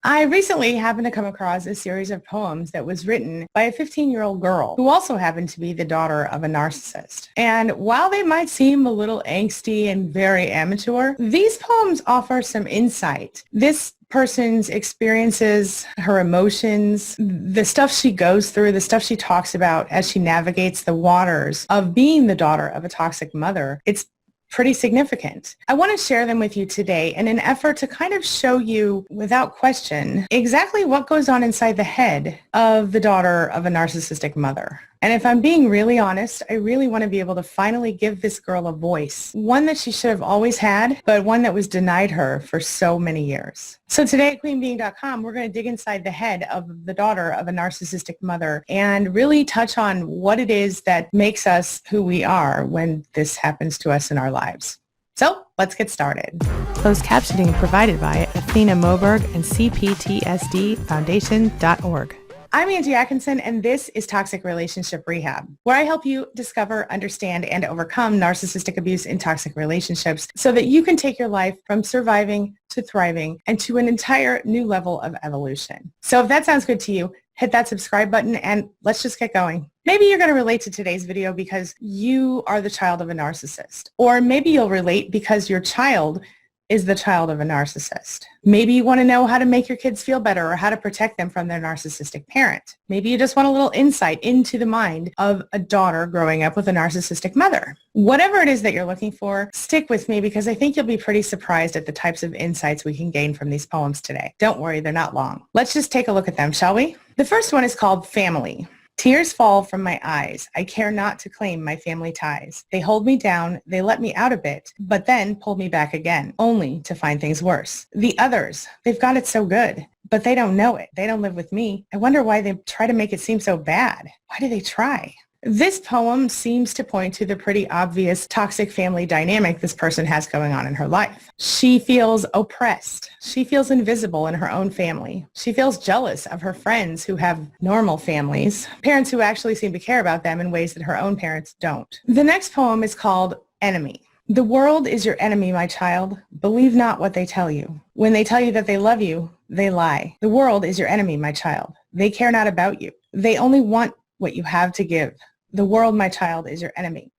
I recently happened to come across a series of poems that was written by a 15-year-old girl who also happened to be the daughter of a narcissist. And while they might seem a little angsty and very amateur, these poems offer some insight. This person's experiences, her emotions, the stuff she goes through, the stuff she talks about as she navigates the waters of being the daughter of a toxic mother, it's pretty significant. I want to share them with you today in an effort to kind of show you, without question, exactly what goes on inside the head of the daughter of a narcissistic mother. And if I'm being really honest, I really want to be able to finally give this girl a voice, one that she should have always had, but one that was denied her for so many years. So today at queenbeing.com, we're going to dig inside the head of the daughter of a narcissistic mother and really touch on what it is that makes us who we are when this happens to us in our lives. So let's get started. Closed captioning provided by Athena Moberg and CPTSDFoundation.org. I'm Angie Atkinson, and this is Toxic Relationship Rehab, where I help you discover, understand, and overcome narcissistic abuse in toxic relationships so that you can take your life from surviving to thriving and to an entire new level of evolution. So if that sounds good to you, hit that subscribe button and let's just get going. Maybe you're going to relate to today's video because you are the child of a narcissist, or maybe you'll relate because your child is the child of a narcissist. Maybe you want to know how to make your kids feel better or how to protect them from their narcissistic parent. Maybe you just want a little insight into the mind of a daughter growing up with a narcissistic mother. Whatever it is that you're looking for, stick with me because I think you'll be pretty surprised at the types of insights we can gain from these poems today. Don't worry, they're not long. Let's just take a look at them, shall we? The first one is called Family. Tears fall from my eyes. I care not to claim my family ties. They hold me down, they let me out a bit, but then pull me back again, only to find things worse. The others, they've got it so good, but they don't know it. They don't live with me. I wonder why they try to make it seem so bad. Why do they try? This poem seems to point to the pretty obvious toxic family dynamic this person has going on in her life. She feels oppressed. She feels invisible in her own family. She feels jealous of her friends who have normal families, parents who actually seem to care about them in ways that her own parents don't. The next poem is called Enemy. The world is your enemy, my child. Believe not what they tell you. When they tell you that they love you, they lie. The world is your enemy, my child. They care not about you. They only want what you have to give. The world, my child, is your enemy.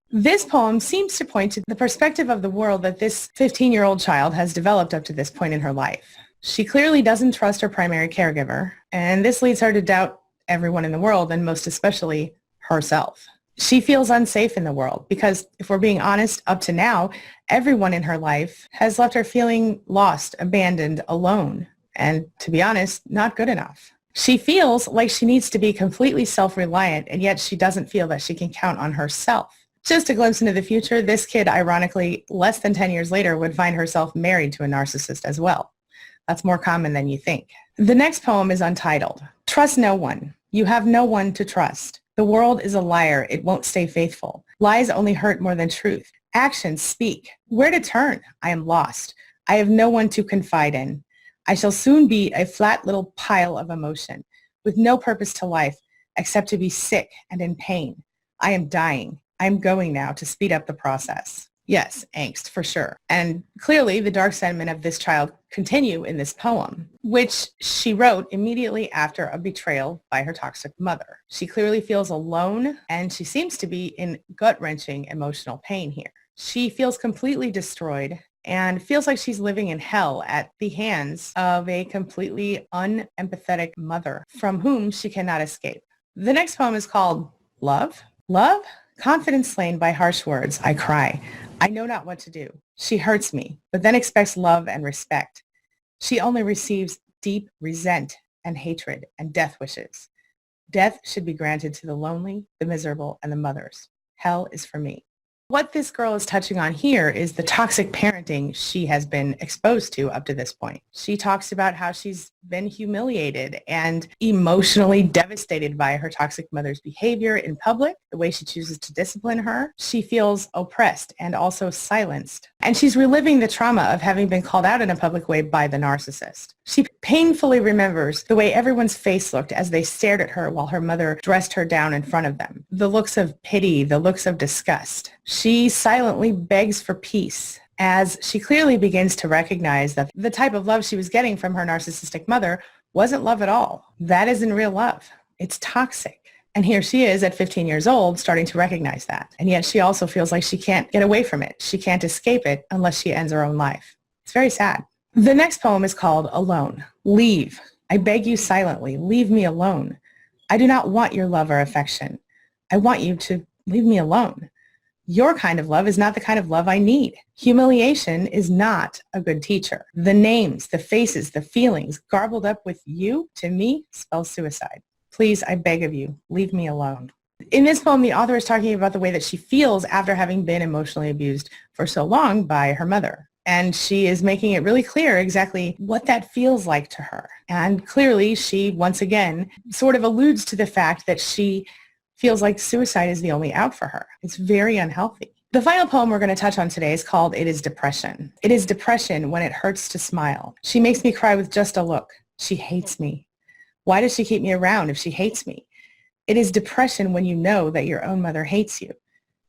This poem seems to point to the perspective of the world that this 15-year-old child has developed up to this point in her life. She clearly doesn't trust her primary caregiver, and this leads her to doubt everyone in the world, and most especially herself. She feels unsafe in the world because, if we're being honest, up to now, everyone in her life has left her feeling lost, abandoned, alone, and to be honest, not good enough. She feels like she needs to be completely self-reliant, and yet she doesn't feel that she can count on herself. Just a glimpse into the future, this kid, ironically, less than 10 years later, would find herself married to a narcissist as well. That's more common than you think. The next poem is untitled. Trust no one. You have no one to trust. The world is a liar. It won't stay faithful. Lies only hurt more than truth. Actions speak. Where to turn? I am lost. I have no one to confide in. I shall soon be a flat little pile of emotion with no purpose to life except to be sick and in pain. I am dying. I am going now to speed up the process. Yes, angst for sure. And clearly the dark sentiment of this child continue in this poem, which she wrote immediately after a betrayal by her toxic mother. She clearly feels alone and she seems to be in gut-wrenching emotional pain here. She feels completely destroyed and feels like she's living in hell at the hands of a completely unempathetic mother from whom she cannot escape. The next poem is called Love. Love? Confidence slain by harsh words, I cry. I know not what to do. She hurts me, but then expects love and respect. She only receives deep resent and hatred and death wishes. Death should be granted to the lonely, the miserable, and the mothers. Hell is for me. What this girl is touching on here is the toxic parenting she has been exposed to up to this point. She talks about how she's been humiliated and emotionally devastated by her toxic mother's behavior in public, the way she chooses to discipline her. She feels oppressed and also silenced. And she's reliving the trauma of having been called out in a public way by the narcissist. She painfully remembers the way everyone's face looked as they stared at her while her mother dressed her down in front of them. The looks of pity, the looks of disgust. She silently begs for peace as she clearly begins to recognize that the type of love she was getting from her narcissistic mother wasn't love at all. That isn't real love. It's toxic. And here she is at 15 years old starting to recognize that. And yet she also feels like she can't get away from it. She can't escape it unless she ends her own life. It's very sad. The next poem is called Alone. Leave. I beg you silently, leave me alone. I do not want your love or affection. I want you to leave me alone. Your kind of love is not the kind of love I need. Humiliation is not a good teacher. The names, the faces, the feelings garbled up with you, to me, spells suicide. Please, I beg of you, leave me alone. In this poem, the author is talking about the way that she feels after having been emotionally abused for so long by her mother. And she is making it really clear exactly what that feels like to her. And clearly, she, once again, sort of alludes to the fact that she feels like suicide is the only out for her. It's very unhealthy. The final poem we're going to touch on today is called It is Depression. It is depression when it hurts to smile. She makes me cry with just a look. She hates me. Why does she keep me around if she hates me? It is depression when you know that your own mother hates you.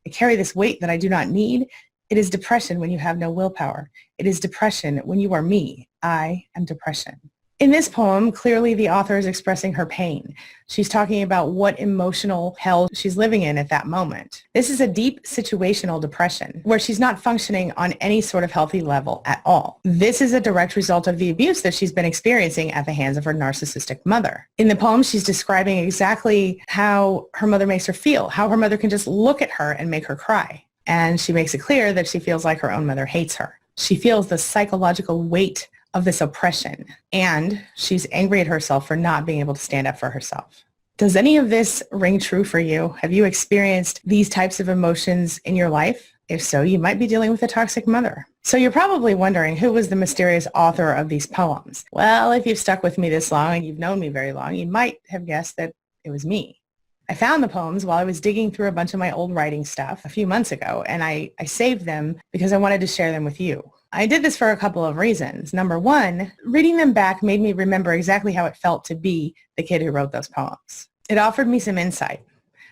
I carry this weight that I do not need. It is depression when you have no willpower. It is depression when you are me. I am depression. In this poem, clearly the author is expressing her pain. She's talking about what emotional hell she's living in at that moment. This is a deep situational depression where she's not functioning on any sort of healthy level at all. This is a direct result of the abuse that she's been experiencing at the hands of her narcissistic mother. In the poem, she's describing exactly how her mother makes her feel, how her mother can just look at her and make her cry. And she makes it clear that she feels like her own mother hates her. She feels the psychological weight of this oppression, and she's angry at herself for not being able to stand up for herself. Does any of this ring true for you? Have you experienced these types of emotions in your life? If so, you might be dealing with a toxic mother. So you're probably wondering, who was the mysterious author of these poems? Well, if you've stuck with me this long and you've known me very long, you might have guessed that it was me. I found the poems while I was digging through a bunch of my old writing stuff a few months ago, and I saved them because I wanted to share them with you. I did this for a couple of reasons. Number one, reading them back made me remember exactly how it felt to be the kid who wrote those poems. It offered me some insight.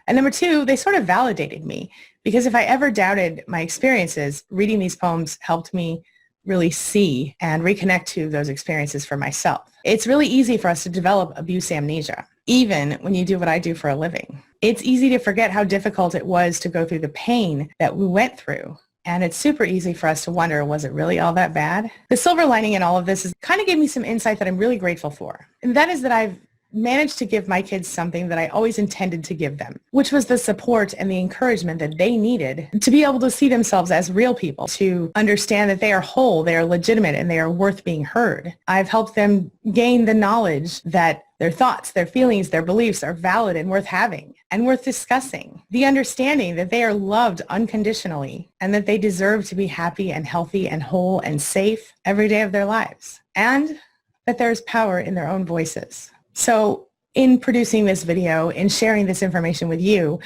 And number two, they sort of validated me, because if I ever doubted my experiences, reading these poems helped me really see and reconnect to those experiences for myself. It's really easy for us to develop abuse amnesia, even when you do what I do for a living. It's easy to forget how difficult it was to go through the pain that we went through. And it's super easy for us to wonder, was it really all that bad? The silver lining in all of this is kind of gave me some insight that I'm really grateful for. And that is that I've managed to give my kids something that I always intended to give them, which was the support and the encouragement that they needed to be able to see themselves as real people, to understand that they are whole, they are legitimate, and they are worth being heard. I've helped them gain the knowledge that their thoughts, their feelings, their beliefs are valid and worth having and worth discussing. The understanding that they are loved unconditionally and that they deserve to be happy and healthy and whole and safe every day of their lives. And that there's power in their own voices. So in producing this video, in sharing this information with you,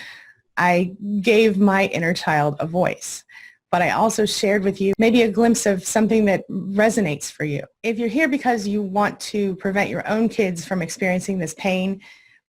I gave my inner child a voice. But I also shared with you maybe a glimpse of something that resonates for you. If you're here because you want to prevent your own kids from experiencing this pain,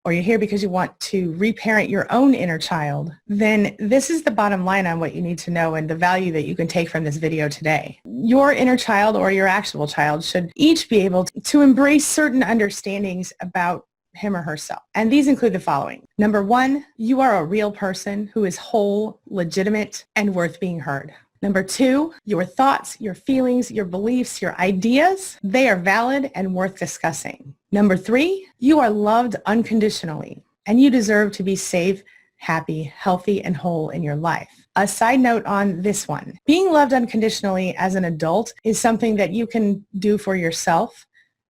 or you're here because you want to reparent your own inner child, then this is the bottom line on what you need to know and the value that you can take from this video today. Your inner child or your actual child should each be able to embrace certain understandings about him or herself. And these include the following. Number one, you are a real person who is whole, legitimate, and worth being heard. Number two, your thoughts, your feelings, your beliefs, your ideas, they are valid and worth discussing. Number three, you are loved unconditionally, and you deserve to be safe, happy, healthy, and whole in your life. A side note on this one, being loved unconditionally as an adult is something that you can do for yourself,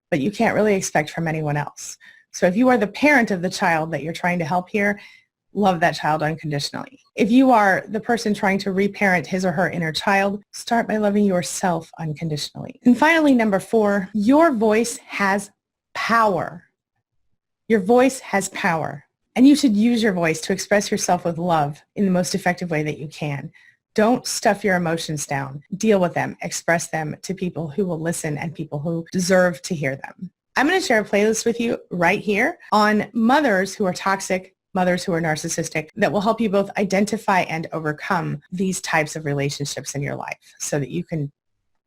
but you can't really expect from anyone else. So if you are the parent of the child that you're trying to help here, love that child unconditionally. If you are the person trying to reparent his or her inner child, start by loving yourself unconditionally. And finally, number four, your voice has power. Your voice has power. And you should use your voice to express yourself with love in the most effective way that you can. Don't stuff your emotions down. Deal with them. Express them to people who will listen and people who deserve to hear them. I'm going to share a playlist with you right here on mothers who are toxic mothers who are narcissistic that will help you both identify and overcome these types of relationships in your life so that you can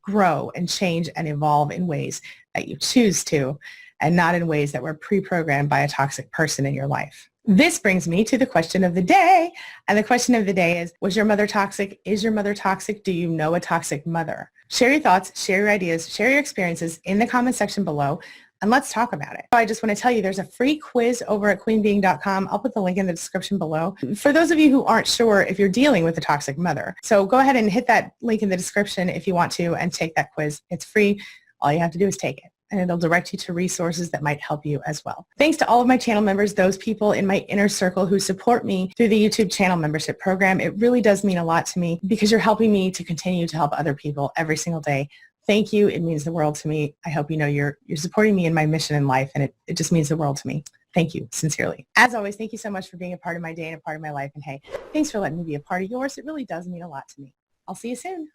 grow and change and evolve in ways that you choose to and not in ways that were pre-programmed by a toxic person in your life. This brings me to the question of the day. And the question of the day is, was your mother toxic? Is your mother toxic? Do you know a toxic mother? Share your thoughts, share your ideas, share your experiences in the comment section below, and let's talk about it. I just want to tell you there's a free quiz over at queenbeing.com. I'll put the link in the description below for those of you who aren't sure if you're dealing with a toxic mother. So go ahead and hit that link in the description if you want to and take that quiz. It's free. All you have to do is take it, and it'll direct you to resources that might help you as well. Thanks to all of my channel members, those people in my inner circle who support me through the YouTube channel membership program. It really does mean a lot to me because you're helping me to continue to help other people every single day. Thank you. It means the world to me. I hope you know you're supporting me in my mission in life, and it just means the world to me. Thank you, sincerely. As always, thank you so much for being a part of my day and a part of my life. And hey, thanks for letting me be a part of yours. It really does mean a lot to me. I'll see you soon.